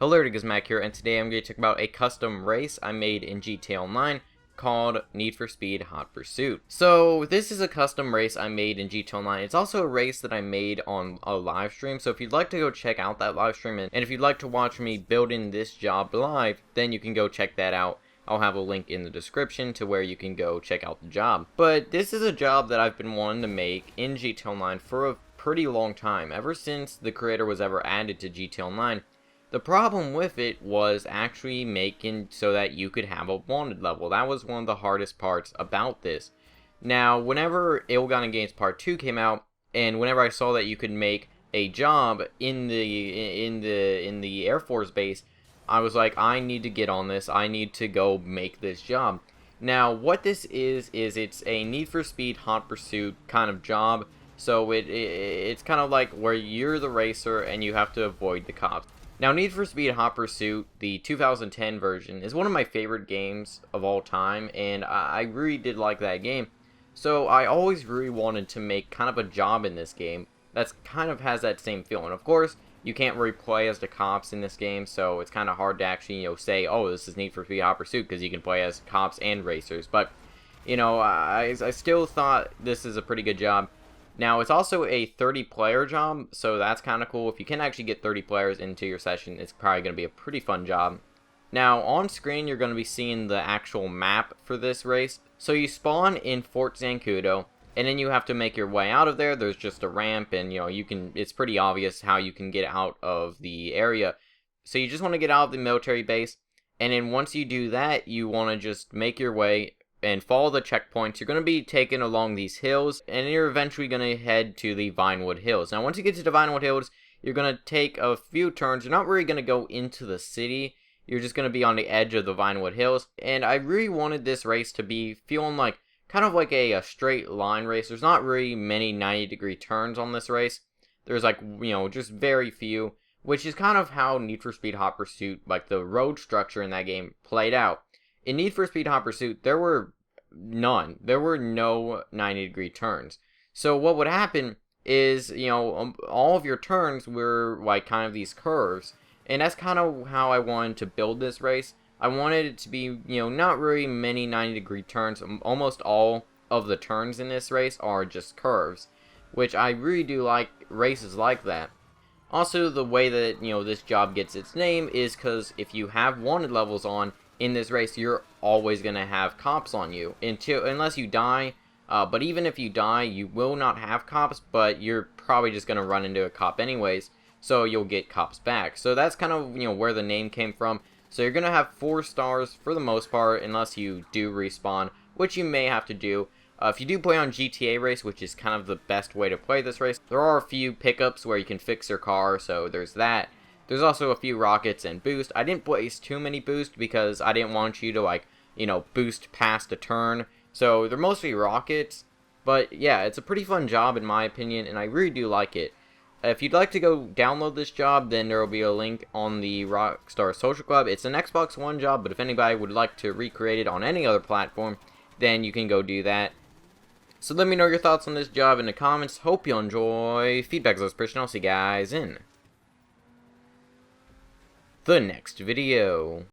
Hello, it is Mac here, and today I'm going to talk about a custom race I made in GTA Online called Need for Speed Hot Pursuit. So this is a custom race I made in GTA Online. It's also a race that I made on a live stream, so if you'd like to go check out that live stream, and if you'd like to watch me building this job live, then you can go check that out. I'll have a link in the description to where you can go check out the job. But this is a job that I've been wanting to make in GTA Online for a pretty long time, ever since the creator was ever added to GTA Online. The problem with it was actually making so that you could have a wanted level. That was one of the hardest parts about this. Now, whenever Ill Gun and Games Part 2 came out, and whenever I saw that you could make a job in the Air Force base, I was like, I need to get on this. I need to go make this job. Now, what this is it's a Need for Speed Hot Pursuit kind of job. So it's kind of like where you're the racer and you have to avoid the cops. Now, Need for Speed Hot Pursuit, the 2010 version, is one of my favorite games of all time, and I really did like that game. So I always really wanted to make kind of a job in this game that kind of has that same feel. And of course, you can't really play as the cops in this game, so it's kind of hard to actually, say, oh, this is Need for Speed Hot Pursuit, because you can play as cops and racers. But, I still thought this is a pretty good job. Now, it's also a 30-player job, so that's kind of cool. If you can actually get 30 players into your session, it's probably going to be a pretty fun job. Now, on screen, you're going to be seeing the actual map for this race. So you spawn in Fort Zancudo, and then you have to make your way out of there. There's just a ramp, and, it's pretty obvious how you can get out of the area. So you just want to get out of the military base, and then once you do that, you want to just make your way and follow the checkpoints. You're going to be taken along these hills, and you're eventually going to head to the Vinewood Hills. Now, once you get to the Vinewood Hills, you're going to take a few turns. You're not really going to go into the city. You're just going to be on the edge of the Vinewood Hills. And I really wanted this race to be feeling like, kind of like a straight line race. There's not really many 90-degree turns on this race. There's just very few, which is kind of how Need for Speed Hot Pursuit, like the road structure in that game, played out. In Need for Speed Hot Pursuit, there were none. There were no 90-degree turns. So what would happen is, all of your turns were like kind of these curves. And that's kind of how I wanted to build this race. I wanted it to be, not really many 90-degree turns. Almost all of the turns in this race are just curves, which I really do like races like that. Also, the way that, this job gets its name is because if you have wanted levels on in this race, you're always going to have cops on you unless you die. But even if you die, you will not have cops, but you're probably just going to run into a cop anyways, so you'll get cops back. So that's kind of, where the name came from. So you're going to have 4 stars for the most part, unless you do respawn, which you may have to do. If you do play on GTA Race, which is kind of the best way to play this race, there are a few pickups where you can fix your car, so there's that. There's also a few rockets and boost. I didn't place too many boost because I didn't want you to boost past a turn. So they're mostly rockets. But yeah, it's a pretty fun job in my opinion, and I really do like it. If you'd like to go download this job, then there will be a link on the Rockstar Social Club. It's an Xbox One job, but if anybody would like to recreate it on any other platform, then you can go do that. So let me know your thoughts on this job in the comments. Hope you'll enjoy. Feedback is Christian. I'll see you guys in the next video.